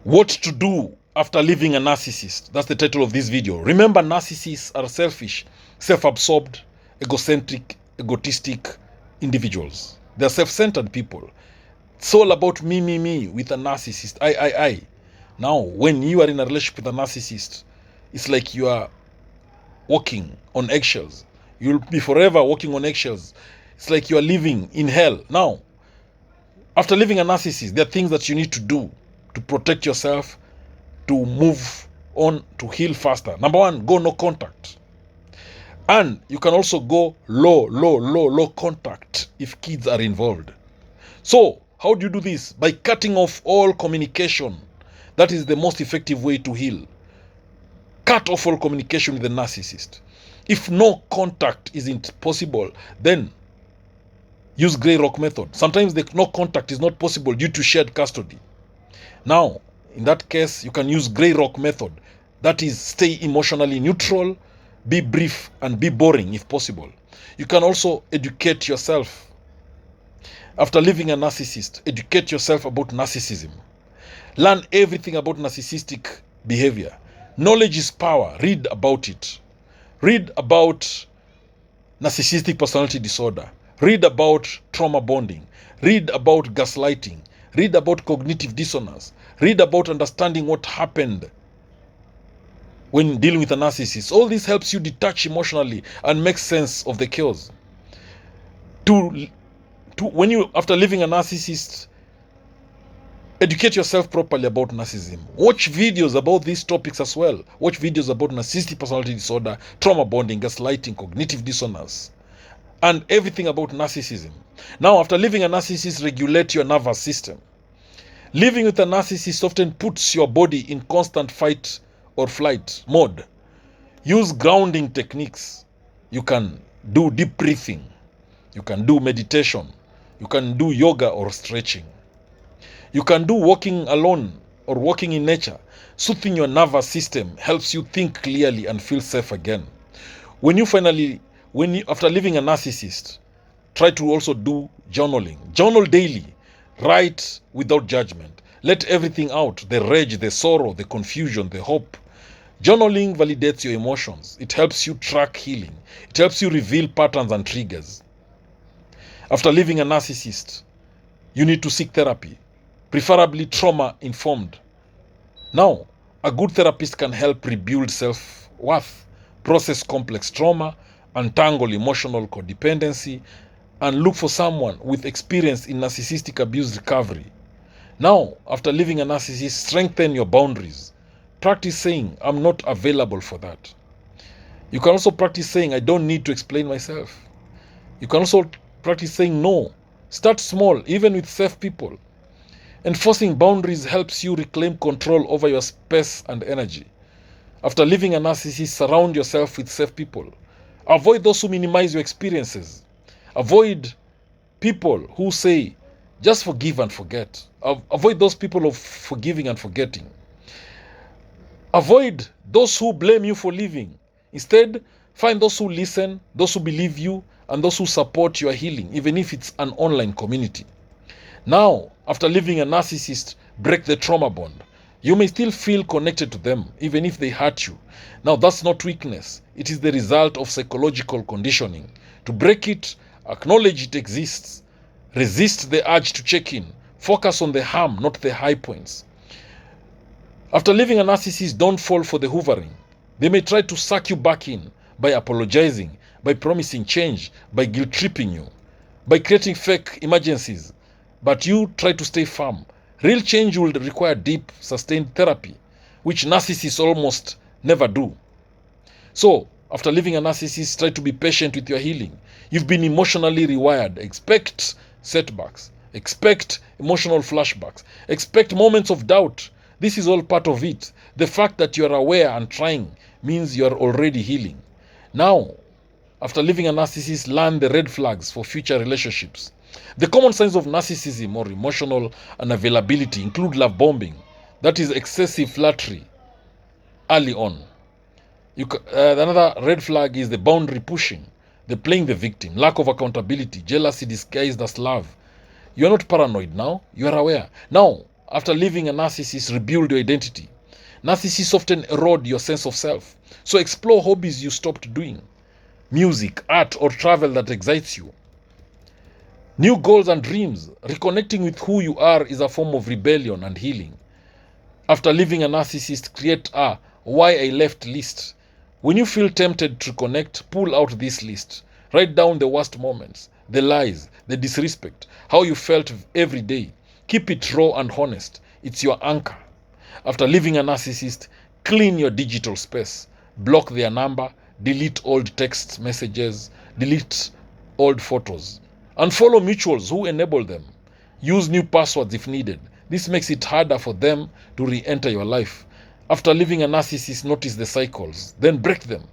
What to do after leaving a narcissist? That's the title of this video. Remember, narcissists are selfish, self-absorbed, egocentric, egotistic individuals. They're self-centered people. It's all about me, me, me with a narcissist. I. Now, when you are in a relationship with a narcissist, it's like you are walking on eggshells. You'll be forever walking on eggshells. It's like you are living in hell. Now, after leaving a narcissist, there are things that you need to do to protect yourself, to move on, to heal faster. Number one, go no contact. And you can also go low contact if kids are involved. So, how do you do this? By cutting off all communication. That is the most effective way to heal. Cut off all communication with the narcissist. If no contact isn't possible, then use grey rock method. Sometimes the no contact is not possible due to shared custody. Now, in that case, you can use grey rock method. That is, stay emotionally neutral, be brief, and be boring if possible. You can also educate yourself. After leaving a narcissist, educate yourself about narcissism. Learn everything about narcissistic behavior. Knowledge is power. Read about it. Read about narcissistic personality disorder. Read about trauma bonding. Read about gaslighting. Read about cognitive dissonance. Read about understanding what happened when dealing with a narcissist. All this helps you detach emotionally and make sense of the chaos. When you, after leaving a narcissist, educate yourself properly about narcissism. Watch videos about these topics as well. Watch videos about narcissistic personality disorder, trauma bonding, gaslighting, cognitive dissonance, and everything about narcissism. Now, after leaving a narcissist, regulate your nervous system. Living with a narcissist often puts your body in constant fight or flight mode. Use grounding techniques. You can do deep breathing. You can do meditation. You can do yoga or stretching. You can do walking alone or walking in nature. Soothing your nervous system helps you think clearly and feel safe again. After leaving a narcissist, try to also do journaling. Journal daily. Write without judgment. Let everything out. The rage, the sorrow, the confusion, the hope. Journaling validates your emotions. It helps you track healing. It helps you reveal patterns and triggers. After leaving a narcissist, you need to seek therapy, preferably trauma-informed. Now, a good therapist can help rebuild self-worth, process complex trauma, untangle emotional codependency, and look for someone with experience in narcissistic abuse recovery. Now, after leaving a narcissist, strengthen your boundaries. Practice saying, I'm not available for that. You can also practice saying, I don't need to explain myself. You can also practice saying no. Start small, even with safe people. Enforcing boundaries helps you reclaim control over your space and energy. After leaving a narcissist, surround yourself with safe people. Avoid those who minimize your experiences. Avoid people who say, just forgive and forget. Avoid those people of forgiving and forgetting. Avoid those who blame you for leaving. Instead, find those who listen, those who believe you, and those who support your healing, even if it's an online community. Now, after leaving a narcissist, break the trauma bond. You may still feel connected to them, even if they hurt you. Now, that's not weakness. It is the result of psychological conditioning. To break it, acknowledge it exists. Resist the urge to check in. Focus on the harm, not the high points. After leaving a narcissist, don't fall for the hoovering. They may try to suck you back in by apologizing, by promising change, by guilt-tripping you, by creating fake emergencies. But you try to stay firm. Real change will require deep, sustained therapy, which narcissists almost never do. So, after leaving a narcissist, try to be patient with your healing. You've been emotionally rewired. Expect setbacks. Expect emotional flashbacks. Expect moments of doubt. This is all part of it. The fact that you are aware and trying means you are already healing. Now, after leaving a narcissist, learn the red flags for future relationships. The common signs of narcissism or emotional unavailability include love bombing, that is excessive flattery early on. Another red flag is the boundary pushing, the playing the victim, lack of accountability, jealousy disguised as love. You are not paranoid now, you are aware. Now, After leaving a narcissist, rebuild your identity. Narcissists often erode your sense of self. So explore hobbies you stopped doing. Music, art, or travel that excites you. New goals and dreams. Reconnecting with who you are is a form of rebellion and healing. After leaving a narcissist, create a why I left list. When you feel tempted to connect, pull out this list. Write down the worst moments, the lies, the disrespect, how you felt every day. Keep it raw and honest. It's your anchor. After leaving a narcissist, clean your digital space. Block their number, delete old text messages, delete old photos. Unfollow mutuals who enable them. Use new passwords if needed. This makes it harder for them to re-enter your life. After leaving a narcissist, notice the cycles, then break them.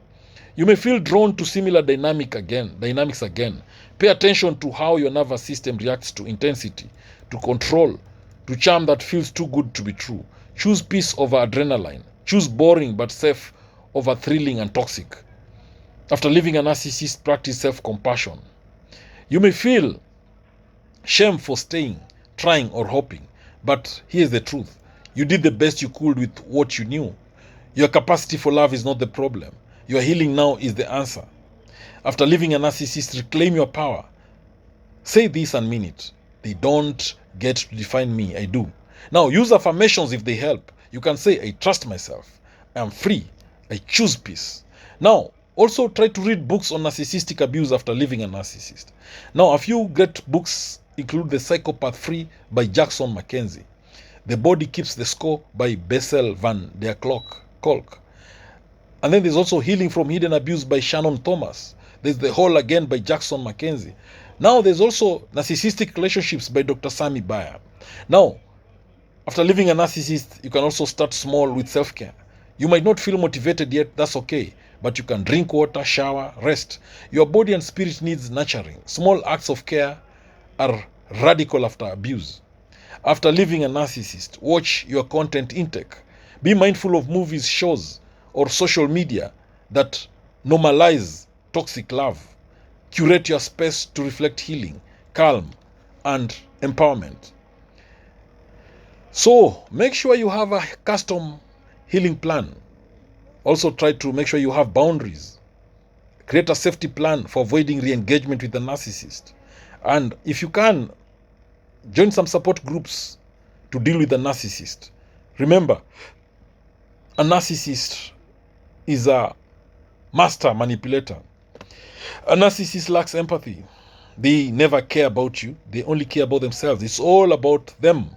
You may feel drawn to similar dynamics again. Pay attention to how your nervous system reacts to intensity, to control, to charm that feels too good to be true. Choose peace over adrenaline. Choose boring but safe over thrilling and toxic. After leaving a narcissist, practice self-compassion. You may feel shame for staying, trying, or hoping. But here's the truth. You did the best you could with what you knew. Your capacity for love is not the problem. Your healing now is the answer. After leaving a narcissist, reclaim your power. Say this and mean it. They don't get to define me, I do. Now, use affirmations if they help. You can say, I trust myself. I am free. I choose peace. Now, also try to read books on narcissistic abuse after leaving a narcissist. Now, a few great books include The Psychopath Free by Jackson Mackenzie, The Body Keeps the Score by Bessel van der Kolk. And then there's also Healing from Hidden Abuse by Shannon Thomas. There's The Whole Again by Jackson Mackenzie. Now there's also Narcissistic Relationships by Dr. Sami Bayer. Now, after leaving a narcissist, you can also start small with self-care. You might not feel motivated yet, that's okay. But you can drink water, shower, rest. Your body and spirit needs nurturing. Small acts of care are radical after abuse. After leaving a narcissist, watch your content intake. Be mindful of movies, shows, or social media that normalize toxic love. Curate your space to reflect healing, calm, and empowerment. So, make sure you have a custom healing plan. Also, try to make sure you have boundaries. Create a safety plan for avoiding re-engagement with the narcissist. And if you can, join some support groups to deal with the narcissist. Remember, a narcissist is a master manipulator. A narcissist lacks empathy. They never care about you. They only care about themselves. It's all about them.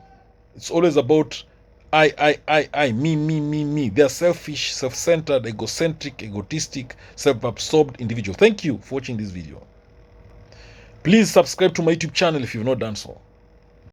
It's always about I, me. They are selfish, self-centered, egocentric, egotistic, self-absorbed individual. Thank you for watching this video. Please subscribe to my YouTube channel if you've not done so.